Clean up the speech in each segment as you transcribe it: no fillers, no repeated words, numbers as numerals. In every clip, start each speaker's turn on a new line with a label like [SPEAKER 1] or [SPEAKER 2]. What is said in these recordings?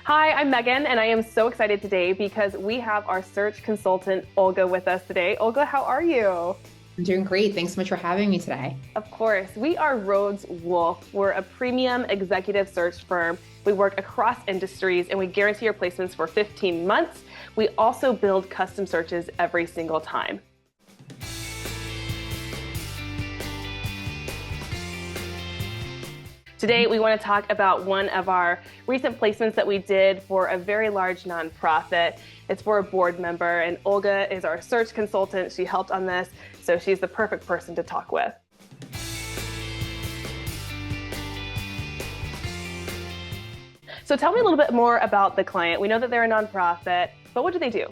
[SPEAKER 1] Hi, I'm Megan, and I am so excited today because we have our search consultant, Olga, with us today. Olga, how are you?
[SPEAKER 2] I'm doing great. Thanks so much for having me today.
[SPEAKER 1] Of course, we are Rhodes Wolfe. We're a premium executive search firm. We work across industries and we guarantee your placements for 15 months. We also build custom searches every single time. Today, we want to talk about one of our recent placements that we did for a very large nonprofit. It's for a board member, and Olga is our search consultant. She helped on this, so she's the perfect person to talk with. So tell me a little bit more about the client. We know that they're a nonprofit, but what do they do?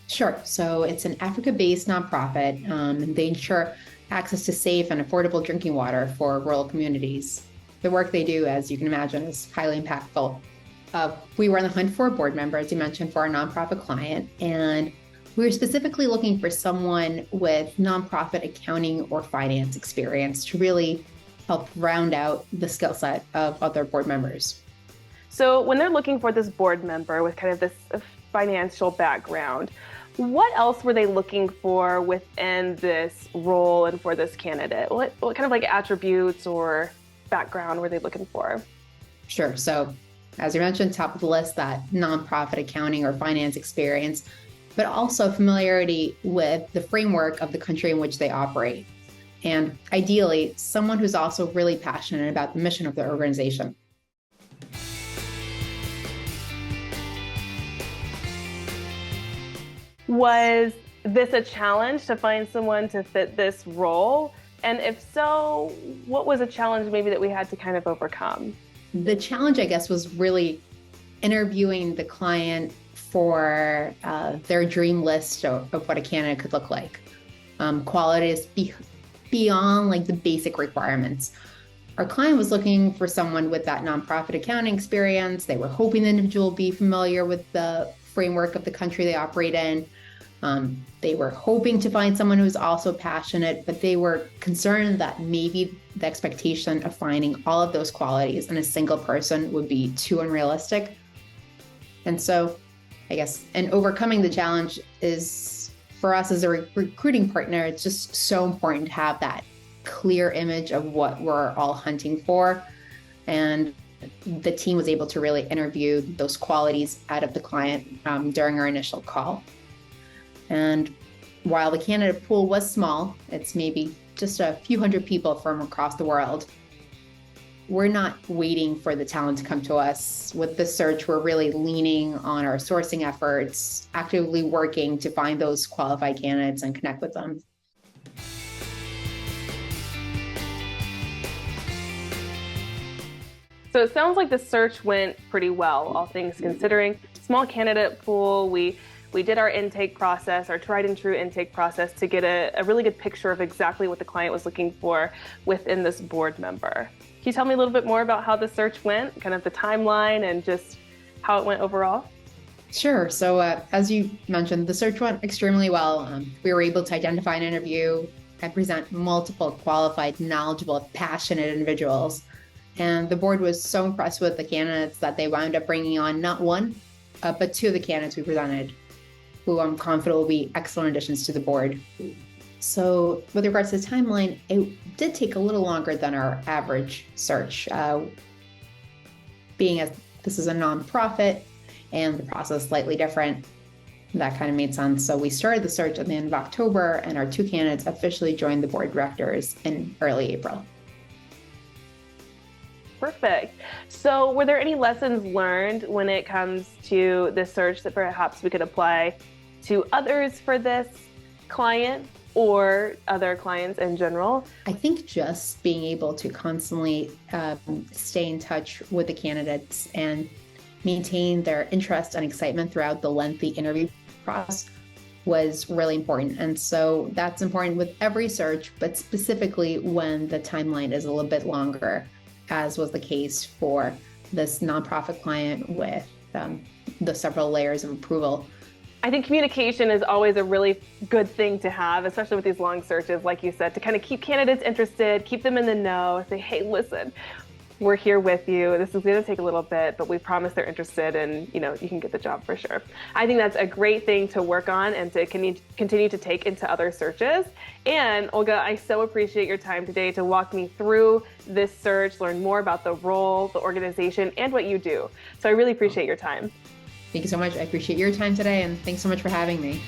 [SPEAKER 2] Sure. So it's an Africa-based nonprofit, and they ensure access to safe and affordable drinking water for rural communities. The work they do, as you can imagine, is highly impactful. We were on the hunt for a board member, as you mentioned, for our nonprofit client, and we were specifically looking for someone with nonprofit accounting or finance experience to really help round out the skill set of other board members.
[SPEAKER 1] So when they're looking for this board member with kind of this financial background, what else were they looking for within this role and for this candidate? What kind of like attributes or background were they looking for?
[SPEAKER 2] Sure. So as you mentioned, top of the list, that nonprofit accounting or finance experience, but also familiarity with the framework of the country in which they operate. And ideally, someone who's also really passionate about the mission of their organization.
[SPEAKER 1] Was this a challenge to find someone to fit this role? And if so, what was a challenge maybe that we had to kind of overcome?
[SPEAKER 2] The challenge, I guess, was really interviewing the client for their dream list of what a candidate could look like. Qualities beyond like the basic requirements. Our client was looking for someone with that nonprofit accounting experience. They were hoping the individual would be familiar with the framework of the country they operate in. They were hoping to find someone who was also passionate, but they were concerned that maybe the expectation of finding all of those qualities in a single person would be too unrealistic. And so, I guess, and overcoming the challenge is, for us as a recruiting partner, it's just so important to have that clear image of what we're all hunting for. And the team was able to really interview those qualities out of the client during our initial call. And while the candidate pool was small, it's maybe just a few hundred people from across the world, we're not waiting for the talent to come to us. With the search, we're really leaning on our sourcing efforts, actively working to find those qualified candidates and connect with them.
[SPEAKER 1] So it sounds like the search went pretty well, all things considering. Small candidate pool, we did our intake process, our tried and true intake process to get a really good picture of exactly what the client was looking for within this board member. Can you tell me a little bit more about how the search went, kind of the timeline and just how it went overall?
[SPEAKER 2] Sure. So as you mentioned, the search went extremely well. We were able to identify and interview and present multiple qualified, knowledgeable, passionate individuals. And the board was so impressed with the candidates that they wound up bringing on not one, but two of the candidates we presented, who I'm confident will be excellent additions to the board. So with regards to the timeline, it did take a little longer than our average search, being as this is a nonprofit and the process is slightly different. That kind of made sense. So we started the search at the end of October, and our two candidates officially joined the board of directors in early April.
[SPEAKER 1] Perfect. So were there any lessons learned when it comes to this search that perhaps we could apply to others for this client or other clients in general?
[SPEAKER 2] I think just being able to constantly stay in touch with the candidates and maintain their interest and excitement throughout the lengthy interview process was really important. And so that's important with every search, but specifically when the timeline is a little bit longer, as was the case for this nonprofit client with the several layers of approval.
[SPEAKER 1] I think communication is always a really good thing to have, especially with these long searches, like you said, to kind of keep candidates interested, keep them in the know, say, hey, listen, We're here with you. This is going to take a little bit, but we promise they're interested and, you can get the job for sure. I think that's a great thing to work on and to continue to take into other searches. And Olga, I so appreciate your time today to walk me through this search, learn more about the role, the organization, and what you do. So I really appreciate your time.
[SPEAKER 2] Thank you so much. I appreciate your time today, and thanks so much for having me.